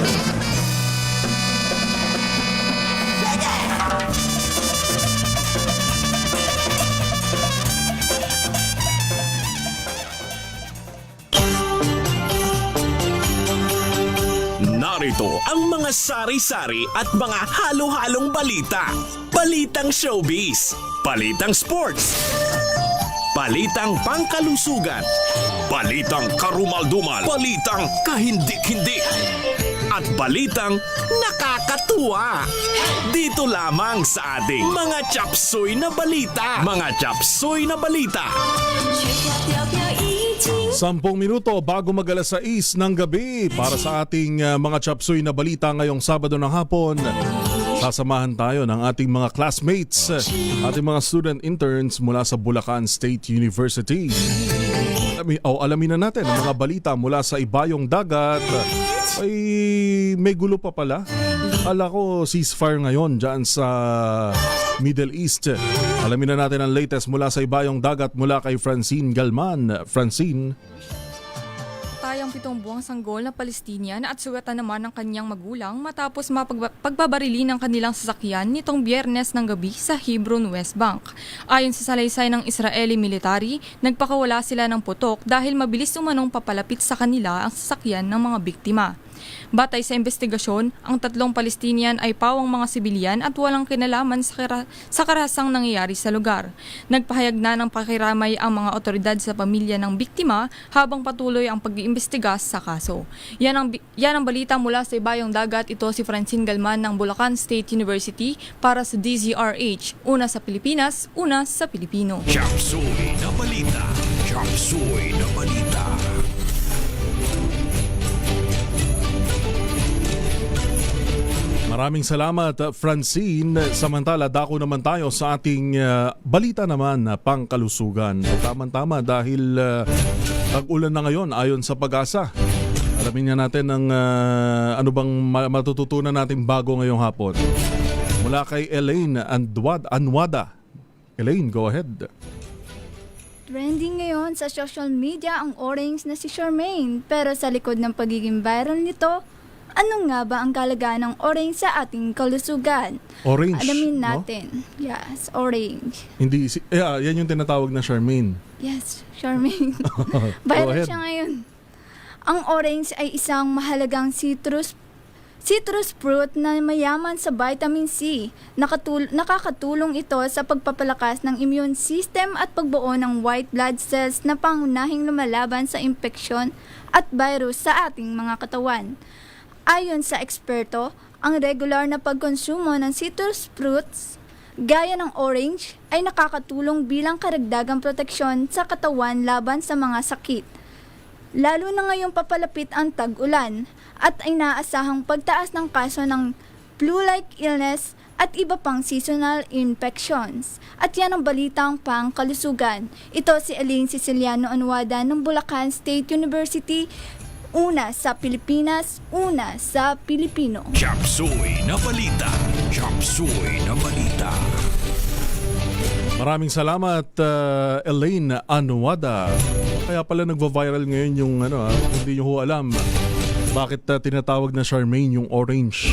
Narito ang mga sari-sari at mga halo-halong balita. Balitang showbiz, balitang sports, balitang pangkalusugan, balitang karumal-dumal, balitang kahindik-hindik, at balitang nakakatuwa. Dito lamang sa ating mga chapsoy na balita. Mga chapsoy na balita. 10 minuto bago mag-alas 6 ng gabi para sa ating mga chapsoy na balita ngayong Sabado ng hapon. Sasamahan tayo ng ating mga classmates, ating mga student interns mula sa Bulacan State University. Alamin na natin ang mga balita mula sa ibayong dagat. Ay, may gulo pa pala. Ala ko ceasefire ngayon dyan sa Middle East. Alamin na natin ang latest mula sa ibayong dagat mula kay Francine Galman. Francine. Tayang 7 buwang sanggol na Palestinian at sugatan naman ng kanyang magulang matapos pagbabarili ng kanilang sasakyan nitong Biyernes ng gabi sa Hebron, West Bank. Ayon sa salaysay ng Israeli military, nagpakawala sila ng putok dahil mabilis umanong papalapit sa kanila ang sasakyan ng mga biktima. Batay sa investigasyon, ang 3 Palestinian ay pawang mga sibilyan at walang kinalaman sa karasang nangyayari sa lugar. Nagpahayag na ng pakiramay ang mga otoridad sa pamilya ng biktima habang patuloy ang pag-iimbestiga sa kaso. Yan ang balita mula sa ibayong dagat. Ito si Francine Galman ng Bulacan State University para sa DZRH. Una sa Pilipinas, una sa Pilipino. Chapsuy na balita. Chapsuy na balita. Maraming salamat, Francine. Samantala, dako naman tayo sa ating balita naman na pangkalusugan. Tama-tama dahil tag-ulan na ngayon ayon sa Pag-asa. Alamin nga natin ang ano bang matututunan natin bago ngayong hapon. Mula kay Elaine Anwada. Elaine, go ahead. Trending ngayon sa social media ang orange na si Charmaine. Pero sa likod ng pagiging viral nito, ano nga ba ang kalagayan ng orange sa ating kalusugan? Orange, alamin no? natin. Yes, orange. Hindi, yan yung tinatawag na Charmaine. Yes, Charmaine. Go Viral ahead. siya ngayon. Ang orange ay isang mahalagang citrus fruit na mayaman sa vitamin C. Nakakatulong ito sa pagpapalakas ng immune system at pagbuo ng white blood cells na pangunahing lumalaban sa impeksyon at virus sa ating mga katawan. Ayon sa eksperto, ang regular na pagkonsumo ng citrus fruits, gaya ng orange, ay nakakatulong bilang karagdagang proteksyon sa katawan laban sa mga sakit. Lalo na ngayong papalapit ang tag-ulan at inaasahang pagtaas ng kaso ng flu-like illness at iba pang seasonal infections. At yan ang balitang pangkalusugan. Ito si Elaine Siciliano Anwada ng Bulacan State University. Una sa Pilipinas, una sa Pilipino. Chapsuy na balita. Chapsuy na balita. Maraming salamat, Elaine Anwada. Kaya pala nagva-viral ngayon yung hindi nyo ho alam bakit tinatawag na Charmaine yung orange.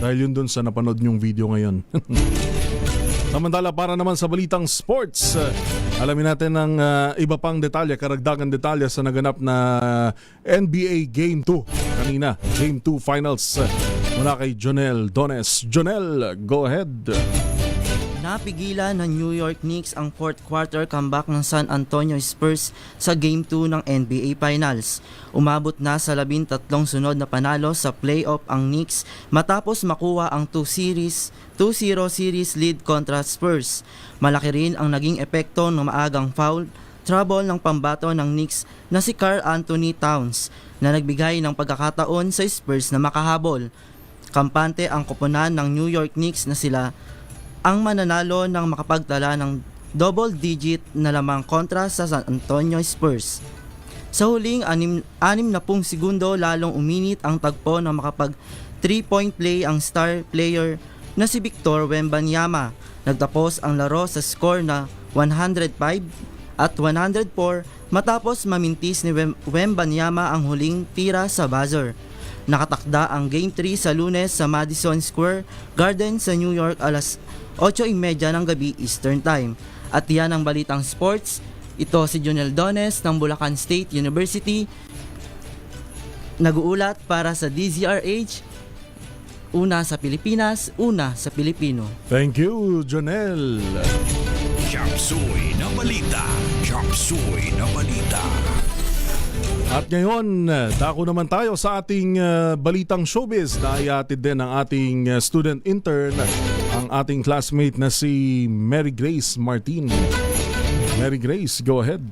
Dahil yun dun sa napanood nyong video ngayon. Samantala, para naman sa balitang sports, alamin natin ng iba pang detalye, karagdagan detalye sa naganap na NBA Game 2 kanina. Game 2 Finals mula kay Jonel Dones. Jonel, go ahead. Napigilan ng New York Knicks ang fourth quarter comeback ng San Antonio Spurs sa Game 2 ng NBA Finals. Umabot na sa 13 sunod na panalo sa playoff ang Knicks matapos makuha ang 2-0 series lead kontra Spurs. Malaki rin ang naging epekto ng maagang foul trouble ng pambato ng Knicks na si Karl Anthony Towns na nagbigay ng pagkakataon sa Spurs na makahabol. Kampante ang koponan ng New York Knicks na sila ang mananalo ng makapagtala ng double-digit na lamang kontra sa San Antonio Spurs. Sa huling 60 segundo lalong uminit ang tagpo na makapag 3-point play ang star player na si Victor Wembanyama. Nagtapos ang laro sa score na 105 at 104 matapos mamintis ni Wembanyama ang huling tira sa buzzer. Nakatakda ang Game 3 sa Lunes sa Madison Square Garden sa New York alas 8:30 ng gabi Eastern Time. At yan ang balitang sports. Ito si Jonel Dones ng Bulacan State University. Nag-uulat para sa DZRH. Una sa Pilipinas, una sa Pilipino. Thank you, Jonel. Chapsuy na balita. Chapsuy na balita. At ngayon, dako naman tayo sa ating balitang showbiz na ihatid din ng ating student intern, ang ating classmate na si Mary Grace Martin. Mary Grace, go ahead.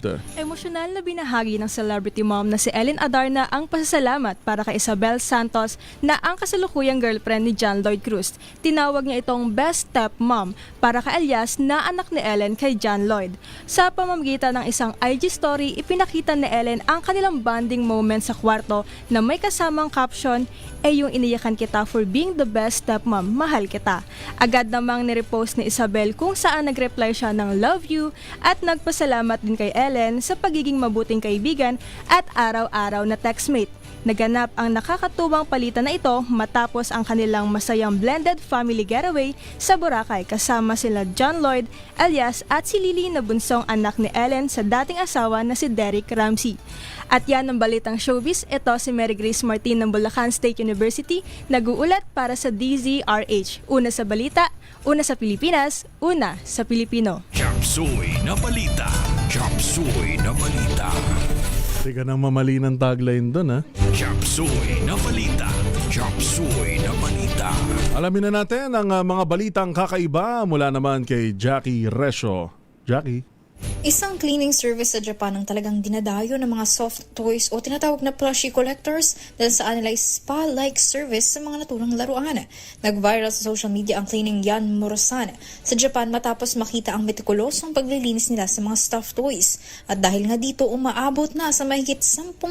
emosyonal na binahagi ng celebrity mom na si Ellen Adarna ang pasasalamat para kay Isabel Santos na ang kasalukuyang girlfriend ni John Lloyd Cruz. Tinawag niya itong best stepmom para kay alias na anak ni Ellen kay John Lloyd. Sa pamamagitan ng isang IG story, ipinakita ni Ellen ang kanilang bonding moment sa kwarto na may kasamang caption, yung iniyakan kita for being the best stepmom, mahal kita. Agad namang nirepost ni Isabel kung saan nagreply siya ng love you at nagpasalamat din kay Ellen sa pagiging mabuting kaibigan at araw-araw na textmate. Naganap ang nakakatuwang palitan na ito matapos ang kanilang masayang blended family getaway sa Boracay kasama sila John Lloyd, alias at si Lily na bunsong anak ni Ellen sa dating asawa na si Derek Ramsey. At yan ang balitang showbiz, ito si Mary Grace Martin ng Bulacan State University, nag-uulat para sa DZRH. Una sa balita, una sa Pilipinas, una sa Pilipino. Chapsuy na balita. Chapsuy na balita. Teka nang mamali ng tagline doon, ha? Chapsuy na balita. Chapsuy na balita. Alamin na natin ang mga balitang kakaiba mula naman kay Jackie Resho. Jackie? Isang cleaning service sa Japan ang talagang dinadayo ng mga soft toys o tinatawag na plushie collectors dahil sa kanila spa-like service sa mga naturang laruan. Nag-viral sa social media ang cleaning Yan Morosan sa Japan matapos makita ang metikulosong paglilinis nila sa mga stuffed toys. At dahil nga dito umaabot na sa mahigit 10,000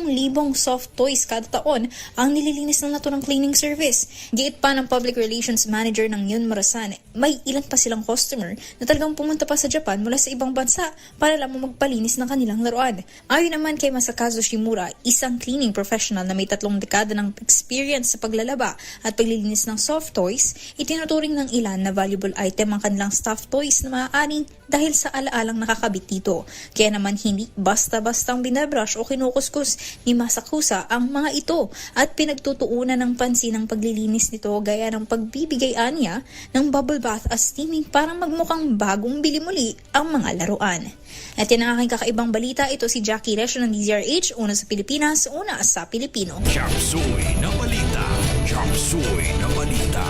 soft toys kada taon ang nililinis ng naturang cleaning service. Giit pa ng public relations manager ng Yan Morosan, may ilan pa silang customer na talagang pumunta pa sa Japan mula sa ibang bansa para lamang magpalinis ng kanilang laruan. Ayon naman kay Masakazu Shimura, isang cleaning professional na may 3 dekada ng experience sa paglalaba at paglilinis ng soft toys, itinuturing ng ilan na valuable item ang kanilang stuffed toys na maaari dahil sa alaalang nakakabit dito. Kaya naman hindi basta-bastang binabrush o kinukuskus ni Masakusa ang mga ito at pinagtutuunan ng pansin ang paglilinis nito gaya ng pagbibigay niya ng bubble bath as steaming para magmukhang bagong bili muli ang mga laruan. At yan ang aking kakaibang balita. Ito si Jackie Resho ng DZRH, una sa Pilipinas, una sa Pilipino. Chapsuy na balita. Chapsuy na balita.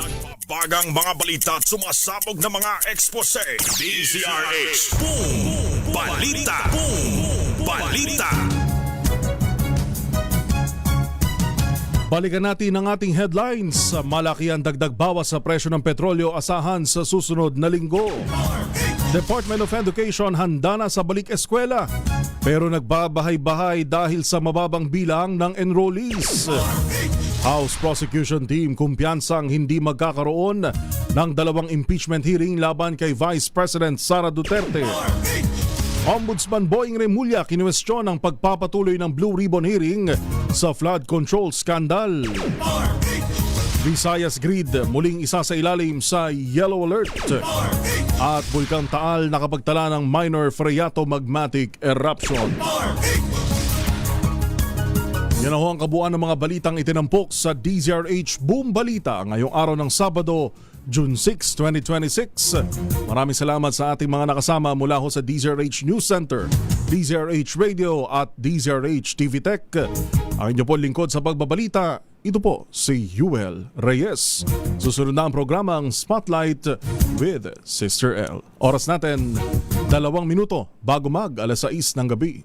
Nagbabagang mga balita at sumasabog na mga expose. DZRH. Boom! Balita! Boom! Balita! Balikan natin ang ating headlines. Malaki ang dagdag bawas sa presyo ng petrolyo asahan sa susunod na linggo. Department of Education handa na sa balik eskwela pero nagbabahay-bahay dahil sa mababang bilang ng enrollees. House Prosecution Team kumpiyansang hindi magkakaroon ng 2 impeachment hearing laban kay Vice President Sara Duterte. Ombudsman Boying Remulla kinuwestiyon ang pagpapatuloy ng Blue Ribbon hearing sa flood control scandal. Visayas Grid muling isa sa ilalim sa yellow alert. At Bulkang Taal nakapagtala ng minor phreatomagmatic eruption. Yan ho ang kabuuan ng mga balitang itinampok sa DZRH Boom Balita ngayong araw ng Sabado, June 6, 2026. Maraming salamat sa ating mga nakasama mula ho sa DZRH News Center, DZRH Radio at DZRH TV Tech. Ang inyo po lingkod sa pagbabalita, ito po si Yuel Reyes. Susunod na ang programang Spotlight with Sister L. Oras natin, 2 minuto bago mag 6:00 ng gabi.